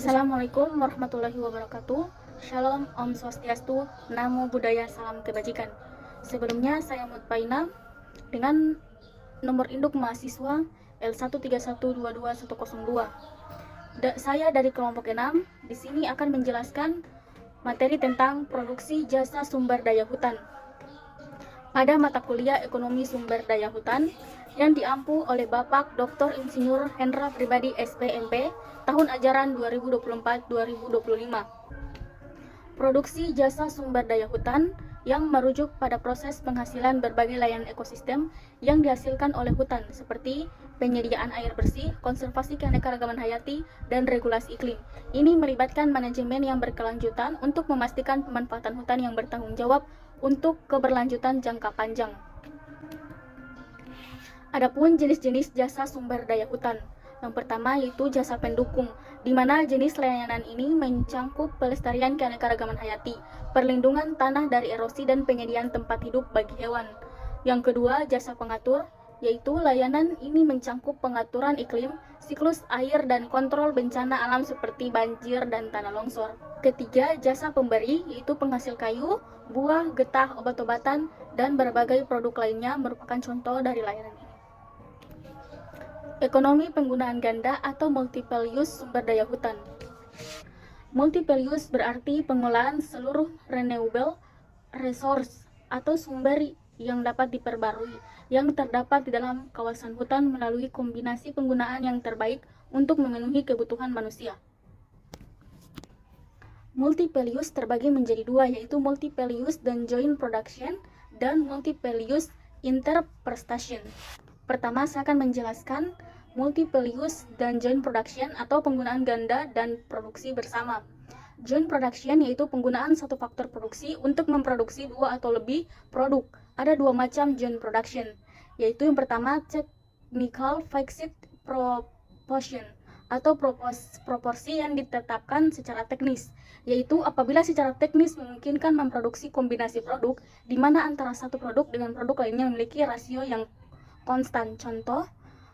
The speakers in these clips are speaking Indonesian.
Assalamualaikum warahmatullahi wabarakatuh. Shalom, Om Swastiastu, Namo Buddhaya, Salam Kebajikan. Sebelumnya saya Mutpaina dengan nomor induk mahasiswa L13122102. Saya dari kelompok 6 di sini akan menjelaskan materi tentang produksi jasa sumber daya hutan pada mata kuliah Ekonomi Sumber Daya Hutan yang diampu oleh Bapak Dr. Insinyur Hendra Pribadi SPMP tahun ajaran 2024-2025. Produksi jasa sumber daya hutan yang merujuk pada proses penghasilan berbagai layanan ekosistem yang dihasilkan oleh hutan seperti penyediaan air bersih, konservasi keanekaragaman hayati, dan regulasi iklim. Ini melibatkan manajemen yang berkelanjutan untuk memastikan pemanfaatan hutan yang bertanggung jawab untuk keberlanjutan jangka panjang. Adapun jenis-jenis jasa sumber daya hutan. Yang pertama yaitu jasa pendukung, di mana jenis layanan ini mencangkup pelestarian keanekaragaman hayati, perlindungan tanah dari erosi, dan penyediaan tempat hidup bagi hewan. Yang kedua, jasa pengatur, yaitu layanan ini mencangkup pengaturan iklim, siklus air, dan kontrol bencana alam seperti banjir dan tanah longsor. Ketiga, jasa pemberi, yaitu penghasil kayu, buah, getah, obat-obatan, dan berbagai produk lainnya merupakan contoh dari layanan ini. Ekonomi penggunaan ganda atau multiple use sumber daya hutan. Multiple use berarti pengolahan seluruh renewable resource atau sumber yang dapat diperbarui yang terdapat di dalam kawasan hutan melalui kombinasi penggunaan yang terbaik untuk memenuhi kebutuhan manusia. Multiple use terbagi menjadi dua, yaitu multiple use dan joint production dan multiple use interprestation. Pertama, saya akan menjelaskan multiple use dan joint production atau penggunaan ganda dan produksi bersama. Joint production yaitu penggunaan satu faktor produksi untuk memproduksi dua atau lebih produk. Ada dua macam joint production, yaitu yang pertama technical fixed proportion atau proporsi yang ditetapkan secara teknis, yaitu apabila secara teknis memungkinkan memproduksi kombinasi produk di mana antara satu produk dengan produk lainnya memiliki rasio yang konstan. Contoh,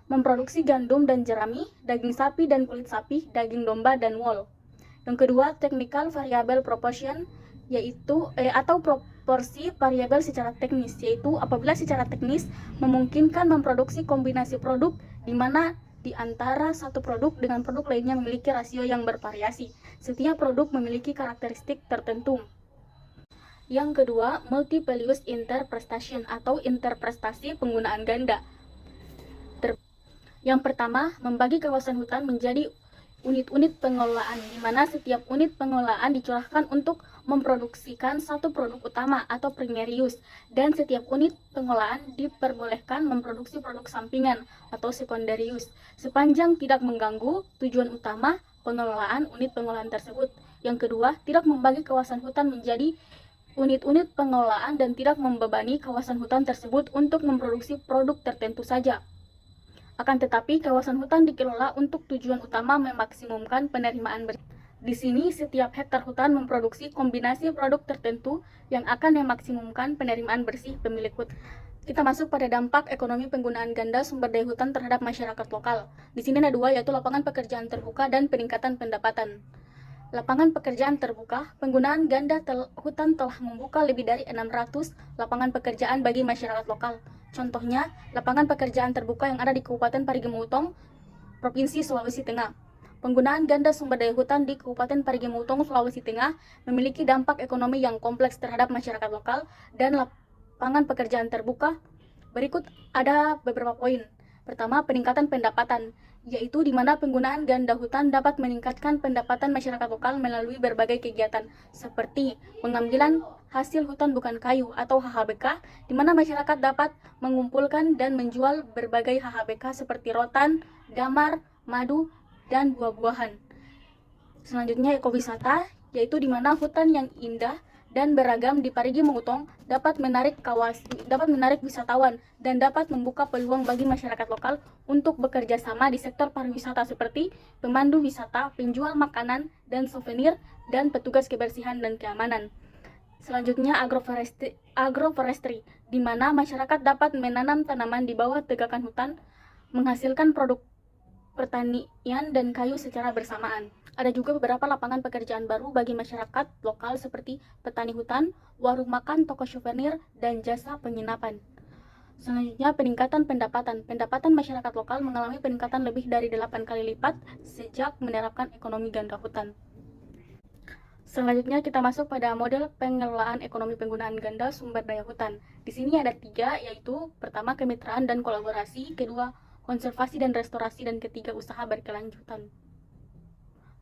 memproduksi gandum dan jerami, daging sapi dan kulit sapi, daging domba dan wool. Yang kedua, technical variable proportion, yaitu atau proporsi variabel secara teknis, yaitu apabila secara teknis memungkinkan memproduksi kombinasi produk di mana di antara satu produk dengan produk lainnya memiliki rasio yang bervariasi. Setiap produk memiliki karakteristik tertentu. Yang kedua, multiple use interpretation atau interpretasi penggunaan ganda. Yang pertama, membagi kawasan hutan menjadi unit-unit pengelolaan, di mana setiap unit pengelolaan dicurahkan untuk memproduksikan satu produk utama atau primary use, dan setiap unit pengelolaan diperbolehkan memproduksi produk sampingan atau secondary use, sepanjang tidak mengganggu tujuan utama pengelolaan unit pengelolaan tersebut. Yang kedua, tidak membagi kawasan hutan menjadi unit-unit pengelolaan dan tidak membebani kawasan hutan tersebut untuk memproduksi produk tertentu saja. Akan tetapi, kawasan hutan dikelola untuk tujuan utama memaksimumkan penerimaan bersih. Di sini, setiap hektar hutan memproduksi kombinasi produk tertentu yang akan memaksimumkan penerimaan bersih pemilik hutan. Kita masuk pada dampak ekonomi penggunaan ganda sumber daya hutan terhadap masyarakat lokal. Di sini ada dua, yaitu lapangan pekerjaan terbuka dan peningkatan pendapatan. Lapangan pekerjaan terbuka, penggunaan ganda hutan telah membuka lebih dari 600 lapangan pekerjaan bagi masyarakat lokal. Contohnya, lapangan pekerjaan terbuka yang ada di Kabupaten Parigi Mutong, Provinsi Sulawesi Tengah. Penggunaan ganda sumber daya hutan di Kabupaten Parigi Mutong, Sulawesi Tengah memiliki dampak ekonomi yang kompleks terhadap masyarakat lokal dan lapangan pekerjaan terbuka. Berikut ada beberapa poin. Pertama, peningkatan pendapatan, yaitu di mana penggunaan ganda hutan dapat meningkatkan pendapatan masyarakat lokal melalui berbagai kegiatan seperti pengambilan hasil hutan bukan kayu atau HHBK, di mana masyarakat dapat mengumpulkan dan menjual berbagai HHBK seperti rotan, damar, madu, dan buah-buahan. Selanjutnya, ekowisata, yaitu di mana hutan yang indah dan beragam di Parigi Mutong dapat menarik wisatawan dan dapat membuka peluang bagi masyarakat lokal untuk bekerja sama di sektor pariwisata seperti pemandu wisata, penjual makanan dan souvenir, dan petugas kebersihan dan keamanan. Selanjutnya, agroforestry, di mana masyarakat dapat menanam tanaman di bawah tegakan hutan, menghasilkan produk pertanian dan kayu secara bersamaan. Ada juga beberapa lapangan pekerjaan baru bagi masyarakat lokal seperti petani hutan, warung makan, toko souvenir, dan jasa penginapan. Selanjutnya, peningkatan pendapatan. Pendapatan masyarakat lokal mengalami peningkatan lebih dari 8 kali lipat sejak menerapkan ekonomi ganda hutan. Selanjutnya kita masuk pada model pengelolaan ekonomi penggunaan ganda sumber daya hutan. Di sini ada 3, yaitu pertama kemitraan dan kolaborasi, kedua konservasi dan restorasi, dan ketiga usaha berkelanjutan.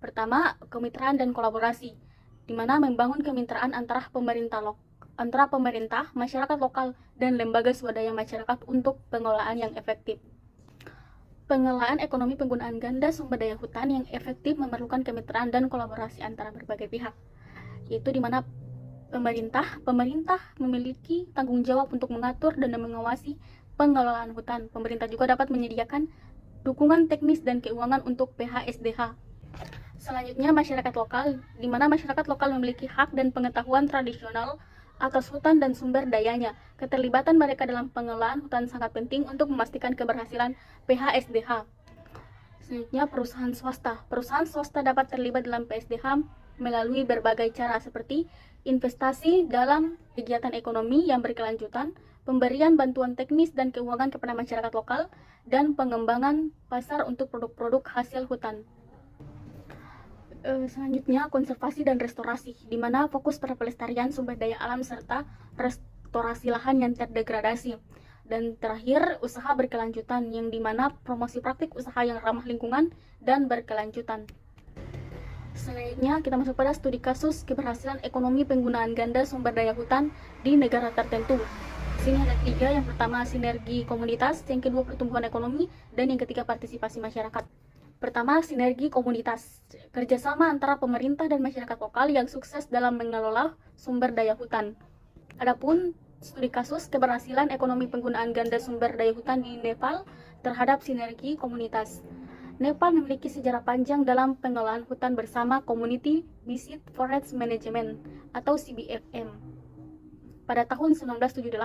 Pertama, kemitraan dan kolaborasi, di mana membangun kemitraan antara pemerintah, masyarakat lokal, dan lembaga swadaya masyarakat untuk pengelolaan yang efektif. Pengelolaan ekonomi penggunaan ganda sumber daya hutan yang efektif memerlukan kemitraan dan kolaborasi antara berbagai pihak, yaitu di mana pemerintah memiliki tanggung jawab untuk mengatur dan mengawasi pengelolaan hutan. Pemerintah juga dapat menyediakan dukungan teknis dan keuangan untuk PHSDH. Selanjutnya, masyarakat lokal, di mana masyarakat lokal memiliki hak dan pengetahuan tradisional atas hutan dan sumber dayanya. Keterlibatan mereka dalam pengelolaan hutan sangat penting untuk memastikan keberhasilan PHSDH. Selanjutnya, perusahaan swasta. Perusahaan swasta dapat terlibat dalam PSDH melalui berbagai cara seperti investasi dalam kegiatan ekonomi yang berkelanjutan, pemberian bantuan teknis dan keuangan kepada masyarakat lokal, dan pengembangan pasar untuk produk-produk hasil hutan. Selanjutnya, konservasi dan restorasi, di mana fokus pada pelestarian sumber daya alam serta restorasi lahan yang terdegradasi. Dan terakhir, usaha berkelanjutan, yang di mana promosi praktik usaha yang ramah lingkungan dan berkelanjutan. Selanjutnya, kita masuk pada studi kasus keberhasilan ekonomi penggunaan ganda sumber daya hutan di negara tertentu. Di sini ada 3, yang pertama sinergi komunitas, yang kedua pertumbuhan ekonomi, dan yang ketiga partisipasi masyarakat. Pertama, sinergi komunitas, kerjasama antara pemerintah dan masyarakat lokal yang sukses dalam mengelola sumber daya hutan. Adapun studi kasus keberhasilan ekonomi penggunaan ganda sumber daya hutan di Nepal terhadap sinergi komunitas. Nepal memiliki sejarah panjang dalam pengelolaan hutan bersama Community Based Forest Management atau CBFM. Pada tahun 1978,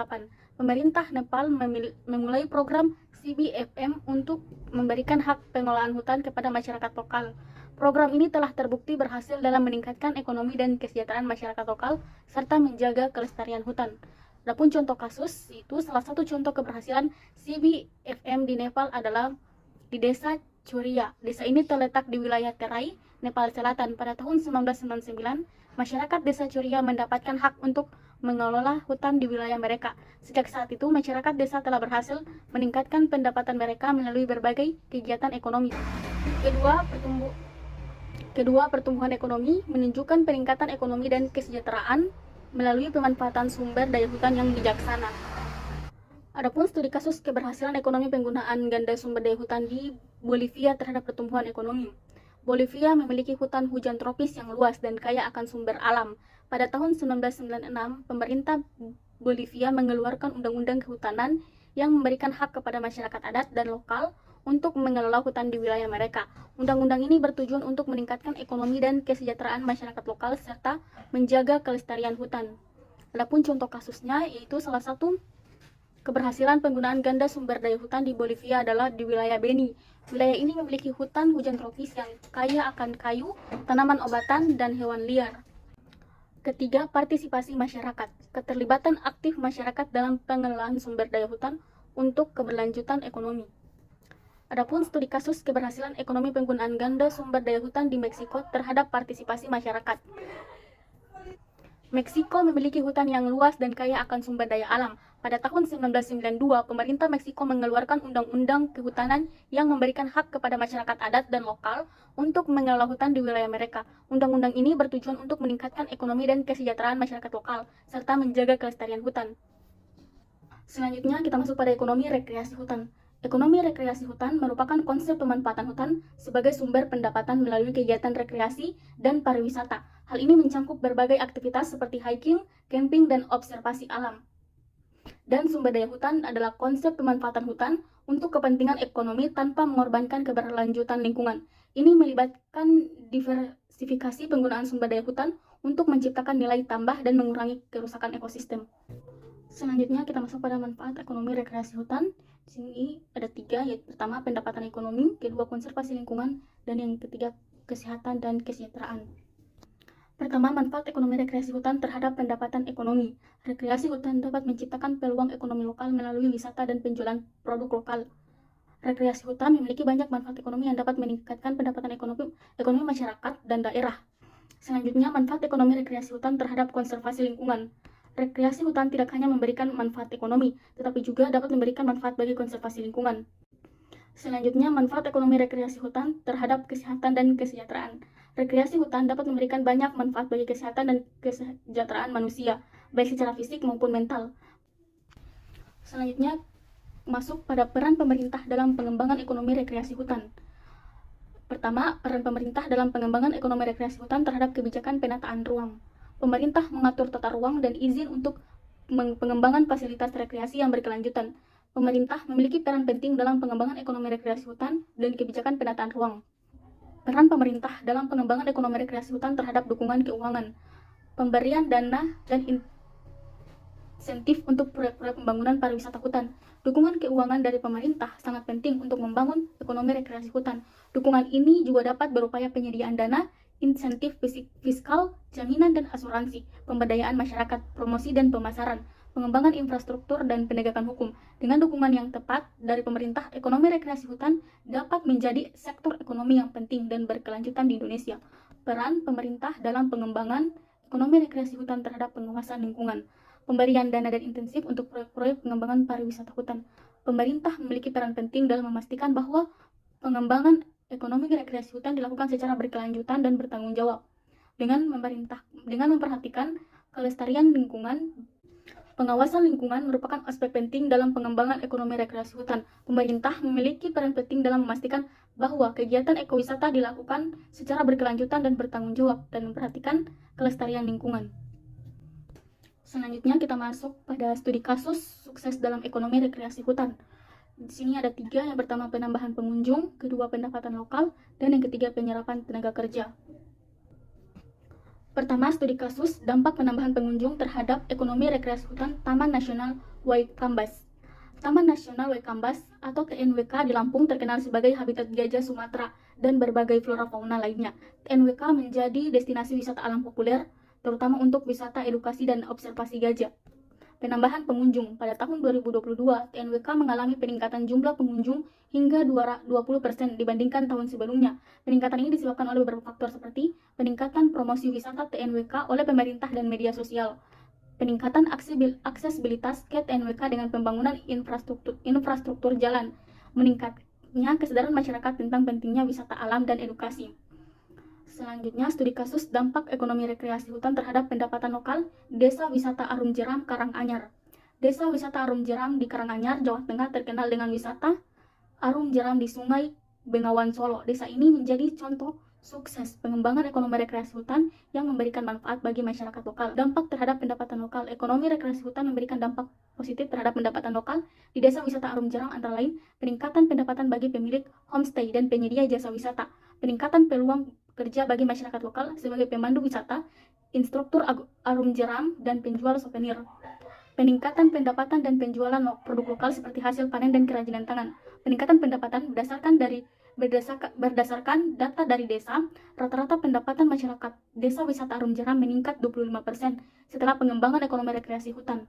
pemerintah Nepal memulai program CBFM untuk memberikan hak pengelolaan hutan kepada masyarakat lokal. Program ini telah terbukti berhasil dalam meningkatkan ekonomi dan kesejahteraan masyarakat lokal serta menjaga kelestarian hutan. Adapun contoh kasus, itu salah satu contoh keberhasilan CBFM di Nepal adalah di Desa Choria. Desa ini terletak di wilayah Terai, Nepal Selatan. Pada tahun 1999, masyarakat Desa Choria mendapatkan hak untuk mengelola hutan di wilayah mereka. Sejak saat itu, masyarakat desa telah berhasil meningkatkan pendapatan mereka melalui berbagai kegiatan ekonomi. Kedua, pertumbuhan ekonomi menunjukkan peningkatan ekonomi dan kesejahteraan melalui pemanfaatan sumber daya hutan yang bijaksana. Adapun studi kasus keberhasilan ekonomi penggunaan ganda sumber daya hutan di Bolivia terhadap pertumbuhan ekonomi. Bolivia memiliki hutan hujan tropis yang luas dan kaya akan sumber alam. Pada tahun 1996, pemerintah Bolivia mengeluarkan undang-undang kehutanan yang memberikan hak kepada masyarakat adat dan lokal untuk mengelola hutan di wilayah mereka. Undang-undang ini bertujuan untuk meningkatkan ekonomi dan kesejahteraan masyarakat lokal serta menjaga kelestarian hutan. Adapun contoh kasusnya, yaitu salah satu keberhasilan penggunaan ganda sumber daya hutan di Bolivia adalah di wilayah Beni. Wilayah ini memiliki hutan hujan tropis yang kaya akan kayu, tanaman obatan, dan hewan liar. Ketiga, partisipasi masyarakat. Keterlibatan aktif masyarakat dalam pengelolaan sumber daya hutan untuk keberlanjutan ekonomi. Adapun studi kasus keberhasilan ekonomi penggunaan ganda sumber daya hutan di Meksiko terhadap partisipasi masyarakat. Meksiko memiliki hutan yang luas dan kaya akan sumber daya alam. Pada tahun 1992, pemerintah Meksiko mengeluarkan undang-undang kehutanan yang memberikan hak kepada masyarakat adat dan lokal untuk mengelola hutan di wilayah mereka. Undang-undang ini bertujuan untuk meningkatkan ekonomi dan kesejahteraan masyarakat lokal, serta menjaga kelestarian hutan. Selanjutnya, kita masuk pada ekonomi rekreasi hutan. Ekonomi rekreasi hutan merupakan konsep pemanfaatan hutan sebagai sumber pendapatan melalui kegiatan rekreasi dan pariwisata. Hal ini mencakup berbagai aktivitas seperti hiking, camping, dan observasi alam. Dan sumber daya hutan adalah konsep pemanfaatan hutan untuk kepentingan ekonomi tanpa mengorbankan keberlanjutan lingkungan. Ini melibatkan diversifikasi penggunaan sumber daya hutan untuk menciptakan nilai tambah dan mengurangi kerusakan ekosistem. Selanjutnya kita masuk pada manfaat ekonomi rekreasi hutan. Di sini ada 3, yaitu pertama pendapatan ekonomi, kedua konservasi lingkungan, dan yang ketiga kesehatan, dan kesejahteraan. Pertama, manfaat ekonomi rekreasi hutan terhadap pendapatan ekonomi. Rekreasi hutan dapat menciptakan peluang ekonomi lokal melalui wisata dan penjualan produk lokal. Rekreasi hutan memiliki banyak manfaat ekonomi yang dapat meningkatkan pendapatan ekonomi masyarakat dan daerah. Selanjutnya, manfaat ekonomi rekreasi hutan terhadap konservasi lingkungan. Rekreasi hutan tidak hanya memberikan manfaat ekonomi, tetapi juga dapat memberikan manfaat bagi konservasi lingkungan. Selanjutnya, manfaat ekonomi rekreasi hutan terhadap kesehatan dan kesejahteraan. Rekreasi hutan dapat memberikan banyak manfaat bagi kesehatan dan kesejahteraan manusia, baik secara fisik maupun mental. Selanjutnya, masuk pada peran pemerintah dalam pengembangan ekonomi rekreasi hutan. Pertama, peran pemerintah dalam pengembangan ekonomi rekreasi hutan terhadap kebijakan penataan ruang. Pemerintah mengatur tata ruang dan izin untuk pengembangan fasilitas rekreasi yang berkelanjutan. Pemerintah memiliki peran penting dalam pengembangan ekonomi rekreasi hutan dan kebijakan penataan ruang. Peran pemerintah dalam pengembangan ekonomi rekreasi hutan terhadap dukungan keuangan, pemberian dana dan insentif untuk proyek-proyek pembangunan pariwisata hutan. Dukungan keuangan dari pemerintah sangat penting untuk membangun ekonomi rekreasi hutan. Dukungan ini juga dapat berupaya penyediaan dana, insentif fiskal, jaminan dan asuransi, pemberdayaan masyarakat, promosi dan pemasaran, pengembangan infrastruktur, dan penegakan hukum. Dengan dukungan yang tepat dari pemerintah, ekonomi rekreasi hutan dapat menjadi sektor ekonomi yang penting dan berkelanjutan di Indonesia. Peran pemerintah dalam pengembangan ekonomi rekreasi hutan terhadap pengawasan lingkungan. Pemberian dana dan intensif untuk proyek-proyek pengembangan pariwisata hutan. Pemerintah memiliki peran penting dalam memastikan bahwa pengembangan ekonomi rekreasi hutan dilakukan secara berkelanjutan dan bertanggung jawab. Dengan memperhatikan kelestarian lingkungan, pengawasan lingkungan merupakan aspek penting dalam pengembangan ekonomi rekreasi hutan. Pemerintah memiliki peran penting dalam memastikan bahwa kegiatan ekowisata dilakukan secara berkelanjutan dan bertanggung jawab dan memperhatikan kelestarian lingkungan. Selanjutnya kita masuk pada studi kasus sukses dalam ekonomi rekreasi hutan. Di sini ada 3, yang pertama penambahan pengunjung, kedua pendapatan lokal, dan yang ketiga penyerapan tenaga kerja. Pertama, studi kasus dampak penambahan pengunjung terhadap ekonomi rekreasi hutan Taman Nasional Waikambas. Taman Nasional Waikambas atau TNWK di Lampung terkenal sebagai habitat gajah Sumatera dan berbagai flora fauna lainnya. TNWK menjadi destinasi wisata alam populer, terutama untuk wisata edukasi dan observasi gajah. Penambahan pengunjung. Pada tahun 2022, TNWK mengalami peningkatan jumlah pengunjung hingga 20% dibandingkan tahun sebelumnya. Peningkatan ini disebabkan oleh beberapa faktor seperti peningkatan promosi wisata TNWK oleh pemerintah dan media sosial, peningkatan aksesibilitas ke TNWK dengan pembangunan infrastruktur jalan, meningkatnya kesadaran masyarakat tentang pentingnya wisata alam dan edukasi. Selanjutnya, studi kasus dampak ekonomi rekreasi hutan terhadap pendapatan lokal Desa Wisata Arum Jeram, Karanganyar. Desa Wisata Arum Jeram di Karanganyar, Jawa Tengah terkenal dengan wisata Arum Jeram di Sungai Bengawan Solo. Desa ini menjadi contoh sukses pengembangan ekonomi rekreasi hutan yang memberikan manfaat bagi masyarakat lokal. Dampak terhadap pendapatan lokal. Ekonomi rekreasi hutan memberikan dampak positif terhadap pendapatan lokal di Desa Wisata Arum Jeram, antara lain peningkatan pendapatan bagi pemilik homestay dan penyedia jasa wisata, peningkatan peluang kerja bagi masyarakat lokal sebagai pemandu wisata, instruktur arum jeram, dan penjual souvenir. Peningkatan pendapatan dan penjualan produk lokal seperti hasil panen dan kerajinan tangan. Peningkatan pendapatan berdasarkan data dari desa, rata-rata pendapatan masyarakat Desa Wisata Arum Jeram meningkat 25% setelah pengembangan ekonomi rekreasi hutan.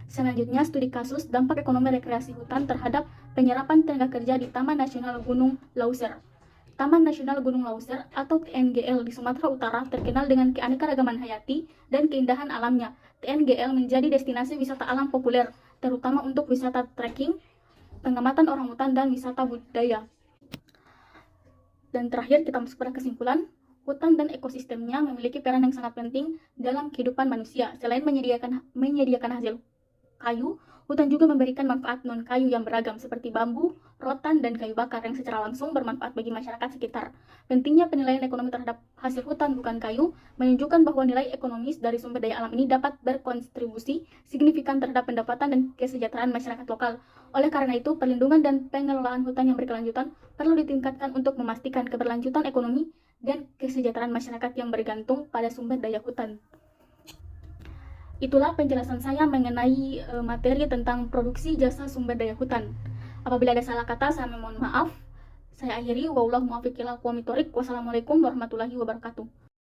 Selanjutnya, studi kasus dampak ekonomi rekreasi hutan terhadap penyerapan tenaga kerja di Taman Nasional Gunung Leuser. Taman Nasional Gunung Leuser atau TNGL di Sumatera Utara terkenal dengan keanekaragaman hayati dan keindahan alamnya. TNGL menjadi destinasi wisata alam populer, terutama untuk wisata trekking, pengamatan orangutan, dan wisata budaya. Dan terakhir, kita masuk pada kesimpulan. Hutan dan ekosistemnya memiliki peran yang sangat penting dalam kehidupan manusia. Selain menyediakan hasil kayu, hutan juga memberikan manfaat non-kayu yang beragam seperti bambu, rotan, dan kayu bakar yang secara langsung bermanfaat bagi masyarakat sekitar. Pentingnya penilaian ekonomi terhadap hasil hutan bukan kayu menunjukkan bahwa nilai ekonomis dari sumber daya alam ini dapat berkontribusi signifikan terhadap pendapatan dan kesejahteraan masyarakat lokal. Oleh karena itu, perlindungan dan pengelolaan hutan yang berkelanjutan perlu ditingkatkan untuk memastikan keberlanjutan ekonomi dan kesejahteraan masyarakat yang bergantung pada sumber daya hutan. Itulah penjelasan saya mengenai materi tentang produksi jasa sumber daya hutan. Apabila ada salah kata, saya mohon maaf. Saya akhiri, wallahu muwaffiq ila aqwamit thoriq. Wassalamualaikum warahmatullahi wabarakatuh.